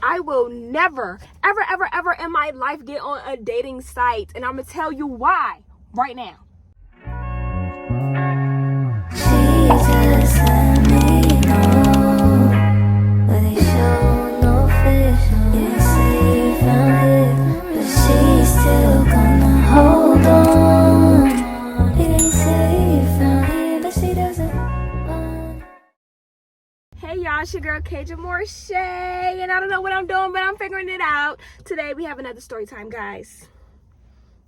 I will never, ever, ever, ever in my life get on a dating site. And I'm going to tell you why right now. Hey y'all, it's your girl Kaja Morshe, and I don't know what I'm doing, but I'm figuring it out. Today we have another story time, guys.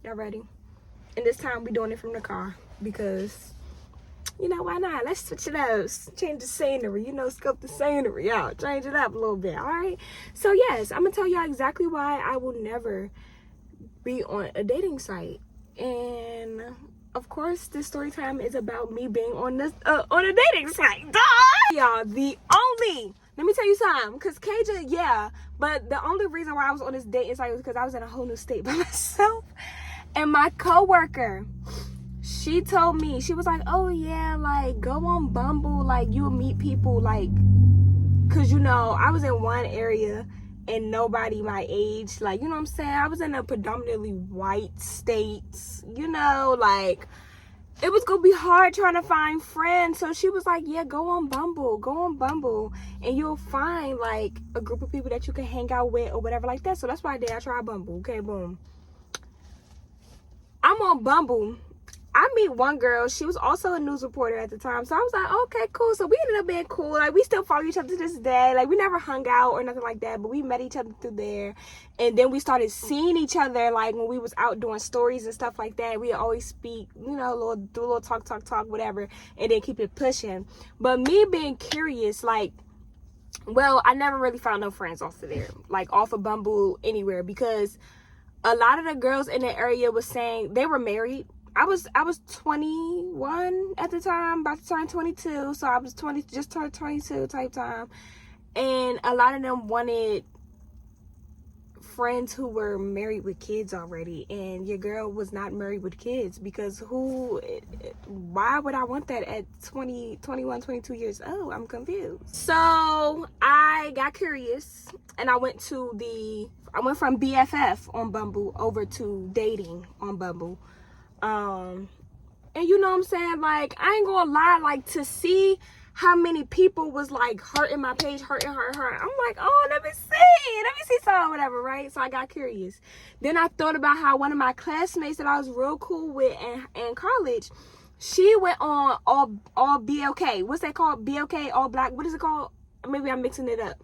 Y'all ready? And this time we doing it from the car because, you know, why not? Let's switch it up, change the scenery, scope the scenery out, change it up a little bit, all right? So yes, I'm gonna tell y'all exactly why I will never be on a dating site. And of course, this story time is about me being on a dating site. Duh! Y'all, let me tell you something, because Kaja, yeah, but the only reason why I was on this dating site was because I was in a whole new state by myself. And my coworker, she told me, she was like, oh yeah, like, go on Bumble, like, you'll meet people, like, because, I was in one area and nobody my age, like, you know what I'm saying? I was in a predominantly white state, like, it was gonna be hard trying to find friends. So she was like, yeah, go on Bumble, and you'll find, like, a group of people that you can hang out with or whatever like that. So that's why I did. I tried Bumble. Okay, boom. I'm on Bumble. I meet one girl. She was also a news reporter at the time. So I was like, okay, cool. So we ended up being cool. Like, we still follow each other to this day. Like, we never hung out or nothing like that, but we met each other through there. And then we started seeing each other, like, when we was out doing stories and stuff like that. We always speak, do a little talk, whatever, and then keep it pushing. But me being curious, like, well, I never really found no friends off of there, like, off of Bumble, anywhere, because a lot of the girls in the area was saying they were married. I was 21 at the time, about to turn 22. So I was just turned 22 type time. And a lot of them wanted friends who were married with kids already. And your girl was not married with kids, because why would I want that at 20, 21, 22 years old? I'm confused. So I got curious and I went from BFF on Bumble over to dating on Bumble. And you know what I'm saying? Like, I ain't gonna lie, like, to see how many people was, like, hurting my page, hurting. I'm like, oh, let me see something, whatever, right? So I got curious. Then I thought about how one of my classmates that I was real cool with in college, she went on all BLK. What's that called? BLK, all black. What is it called? Maybe I'm mixing it up.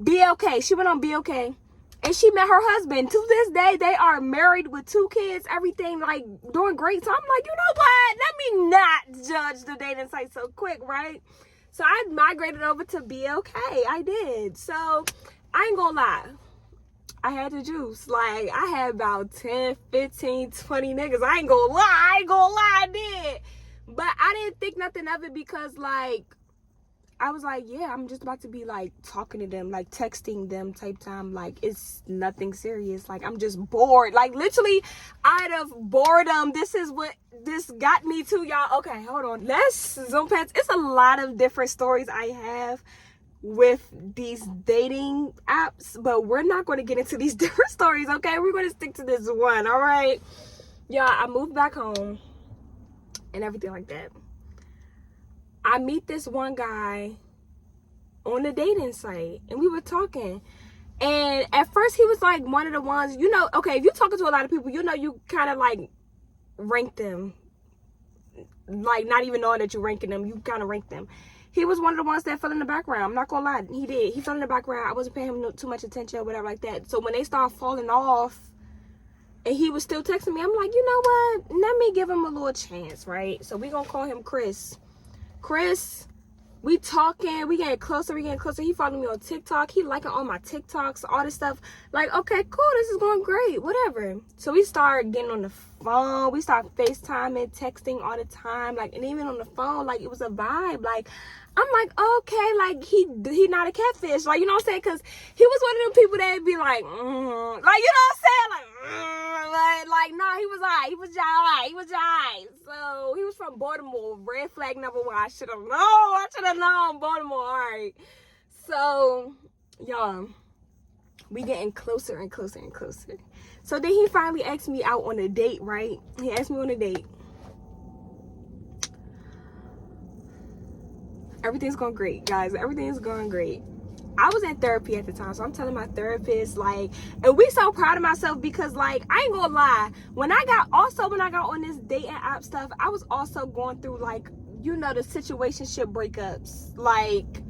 BLK. She went on BLK. And she met her husband. To this day, they are married with 2 kids, everything, like, doing great. So I'm like, you know what? Let me not judge the dating site so quick, right? So I migrated over to BLK. I did. So I ain't gonna lie. I had the juice. Like, I had about 10, 15, 20 niggas. I ain't gonna lie, I did. But I didn't think nothing of it because, like, I was like, yeah, I'm just about to be, like, talking to them, like, texting them type time. Like, it's nothing serious. Like, I'm just bored. Like, literally, out of boredom, this is what this got me to, y'all. Okay, hold on. Let's zoom past. It's a lot of different stories I have with these dating apps, but we're not going to get into these different stories, okay? We're going to stick to this one, all right? Yeah, I moved back home and everything like that. I meet this one guy on the dating site, and we were talking. And at first, he was like one of the ones, okay, if you're talking to a lot of people, you kind of like rank them. Like, not even knowing that you're ranking them, you kind of rank them. He was one of the ones that fell in the background. I'm not gonna lie, he did. He fell in the background. I wasn't paying him too much attention or whatever like that. So when they started falling off, and he was still texting me, I'm like, you know what? Let me give him a little chance, right? So we gonna call him Chris. Chris, we talking, we getting closer. He following me on TikTok. He liking all my TikToks, all this stuff. Like, okay, cool, this is going great, whatever. So we start getting on the phone. We start FaceTiming, texting all the time. Like, and even on the phone, like, it was a vibe. Like, I'm like, okay, like, he not a catfish. Like, you know what I'm saying? Because he was one of them people that would be like, like, you know what I'm saying? Like, nah, he was alright. He was alright. So, he was from Baltimore. Red flag number 1. I should have known. Baltimore, alright. So, y'all, We getting closer and closer and closer. So then he finally asked me out on a date, right? He asked me on a date. Everything's going great, guys. Everything's going great. I was in therapy at the time, so I'm telling my therapist, like, and we so proud of myself because, like, I ain't gonna lie, when I got on this dating app stuff, I was also going through, like, you know, the situationship breakups. Like,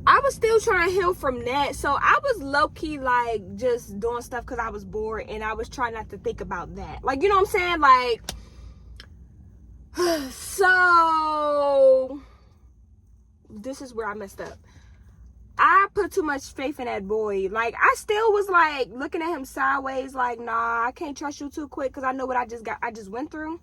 I was still trying to heal from that, so I was low-key, like, just doing stuff because I was bored, and I was trying not to think about that. Like, you know what I'm saying? Like, so this is where I messed up. I put too much faith in that boy. Like, I still was, like, looking at him sideways, like, nah, I can't trust you too quick because I know what I just went through.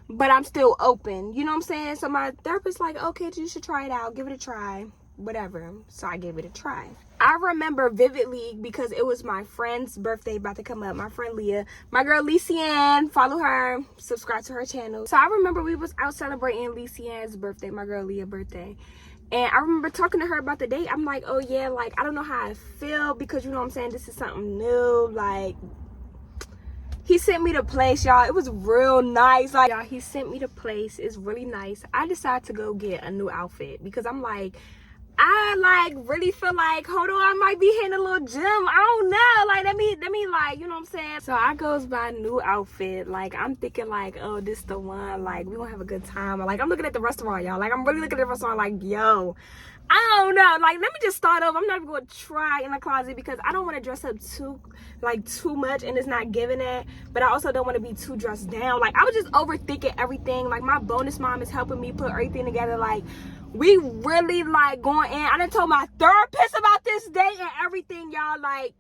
But I'm still open. You know what I'm saying? So my therapist, like, okay, you should try it out. Give it a try. Whatever. So I gave it a try. I remember vividly because it was my friend's birthday about to come up. My friend Leah. My girl Lisianne. Follow her. Subscribe to her channel. So I remember we was out celebrating Lisianne's birthday. My girl Leah's birthday. And I remember talking to her about the date. I'm like, oh yeah, like, I don't know how I feel because, you know what I'm saying, this is something new. Like, he sent me the place, y'all. It was real nice. Like, y'all, he sent me the place. It's really nice. I decided to go get a new outfit because I'm like, I, like, really feel like, hold on, I might be hitting a little gym. I don't know. Like, let me, like, you know what I'm saying? So I goes buy a new outfit. Like, I'm thinking, like, oh, this the one. Like, we gonna have a good time. Like, I'm looking at the restaurant, y'all. Like, I'm really looking at the restaurant, like, yo, I don't know. Like, let me just start over. I'm not even gonna try in the closet because I don't want to dress up too much and it's not giving that. But I also don't want to be too dressed down. Like, I was just overthinking everything. Like, my bonus mom is helping me put everything together. Like, we really, like, going in. I done told my therapist about this date and everything, y'all. Like,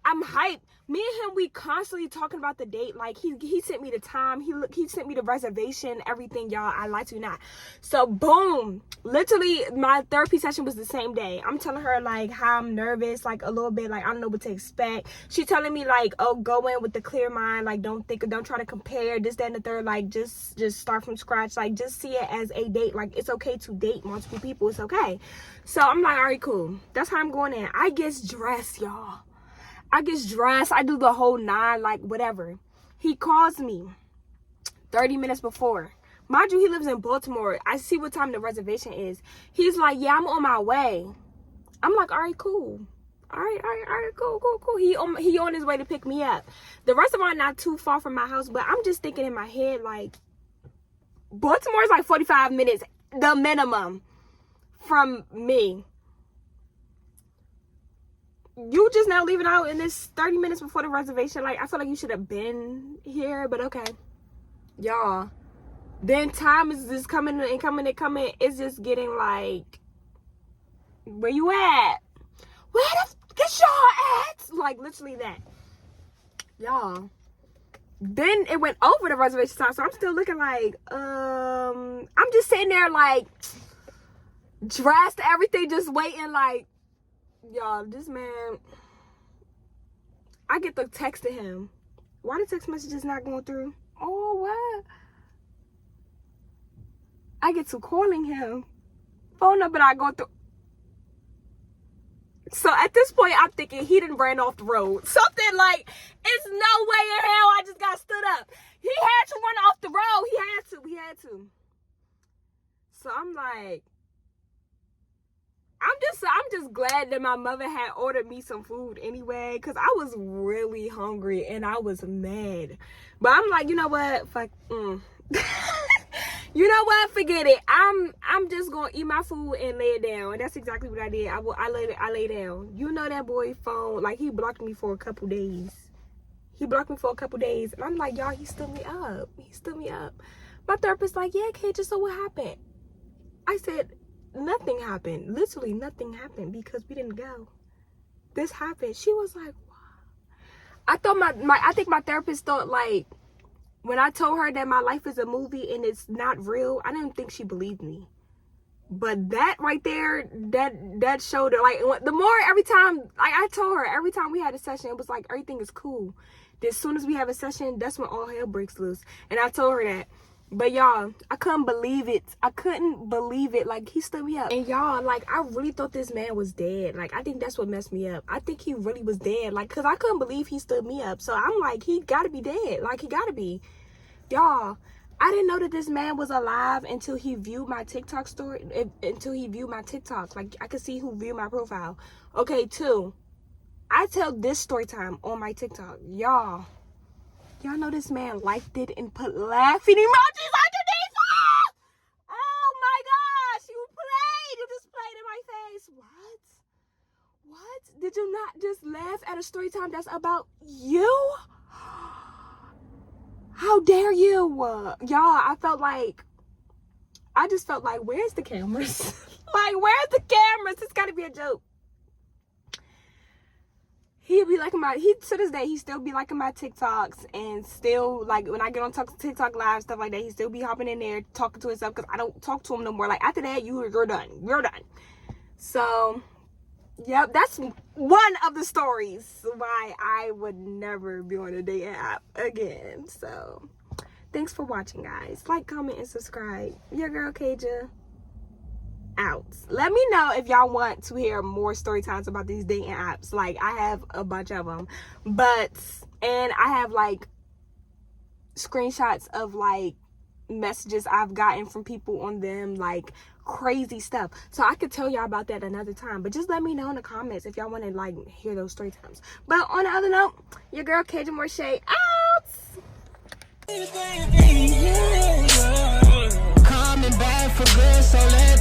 I'm hyped. Me and him, we constantly talking about the date. Like, he sent me the time. He sent me the reservation, everything, y'all. I lie to you not. So, boom. Literally, my therapy session was the same day. I'm telling her, like, how I'm nervous, like, a little bit. Like, I don't know what to expect. She telling me, like, oh, go in with the clear mind. Like, don't try to compare this, that, and the third. Like, just start from scratch. Like, just see it as a date. Like, it's okay to date multiple people. It's okay. So, I'm like, all right, cool. That's how I'm going in. I get dressed, y'all. I get dressed. I do the whole 9, like, whatever. He calls me 30 minutes before. Mind you, he lives in Baltimore. I see what time the reservation is. He's like, yeah, I'm on my way. I'm like, all right, cool. All right, cool. He on his way to pick me up. The restaurant not too far from my house, but I'm just thinking in my head, like, Baltimore is like 45 minutes, the minimum, from me. You just now leaving out in this 30 minutes before the reservation. Like, I feel like you should have been here, but okay. Y'all, then time is just coming and coming. It's just getting like, where you at? Where the get y'all at? Like, literally that. Y'all. Then it went over the reservation time, so I'm still looking like, I'm just sitting there like, dressed, everything, just waiting like, y'all, this man, I get the text to him. Why the text message is not going through? Oh, what? I get to calling him. Phone number not going through. So at this point, I'm thinking he done ran off the road. Something like, it's no way in hell I just got stood up. He had to run off the road. He had to. So I'm like, I'm just glad that my mother had ordered me some food anyway, because I was really hungry and I was mad. But I'm like, you know what? Fuck. You know what? Forget it. I'm just gonna eat my food and lay it down. And that's exactly what I did. I lay down. You know that boy phone, like, he blocked me for a couple days. And I'm like, y'all, he stood me up. My therapist like, yeah, Kate, so what happened? I said, nothing happened. Literally nothing happened because we didn't go. This happened. She was like, wow. I thought I think my therapist thought, like, when I told her that my life is a movie and it's not real, I didn't think she believed me. But that right there, that showed her, like, the more every time, like, I told her every time we had a session, it was like, everything is cool. As soon as we have a session, that's when all hell breaks loose. And I told her that. But y'all, I couldn't believe it. I couldn't believe it. Like, he stood me up. And y'all, like, I really thought this man was dead. Like, I think that's what messed me up. I think he really was dead. Like, because I couldn't believe he stood me up. So I'm like, he gotta be dead. Like, he gotta be. Y'all, I didn't know that this man was alive until he viewed my TikTok story. Until he viewed my TikToks. Like, I could see who viewed my profile. Okay, 2, I tell this story time on my TikTok. Y'all know this man liked it and put laughing emojis underneath it. Oh my gosh, you just played in my face. What? Did you not just laugh at a story time that's about you? How dare you? Y'all, I just felt like, where's the cameras? Like, where's the cameras? It's gotta be a joke. He'd be liking to this day, he still be liking my TikToks, and still, like, when I get on TikTok live, stuff like that, he still be hopping in there, talking to himself, because I don't talk to him no more. Like, after that, you're done. You're done. So, yep, that's one of the stories why I would never be on a dating app again. So, thanks for watching, guys. Like, comment, and subscribe. Your girl, Kaja. Out. Let me know if y'all want to hear more story times about these dating apps. Like, I have a bunch of them, and I have like screenshots of like messages I've gotten from people on them, like crazy stuff. So I could tell y'all about that another time, but just let me know in the comments if y'all want to like hear those story times. But on the other note, your girl Kaja Morshay out. Coming back for good, so let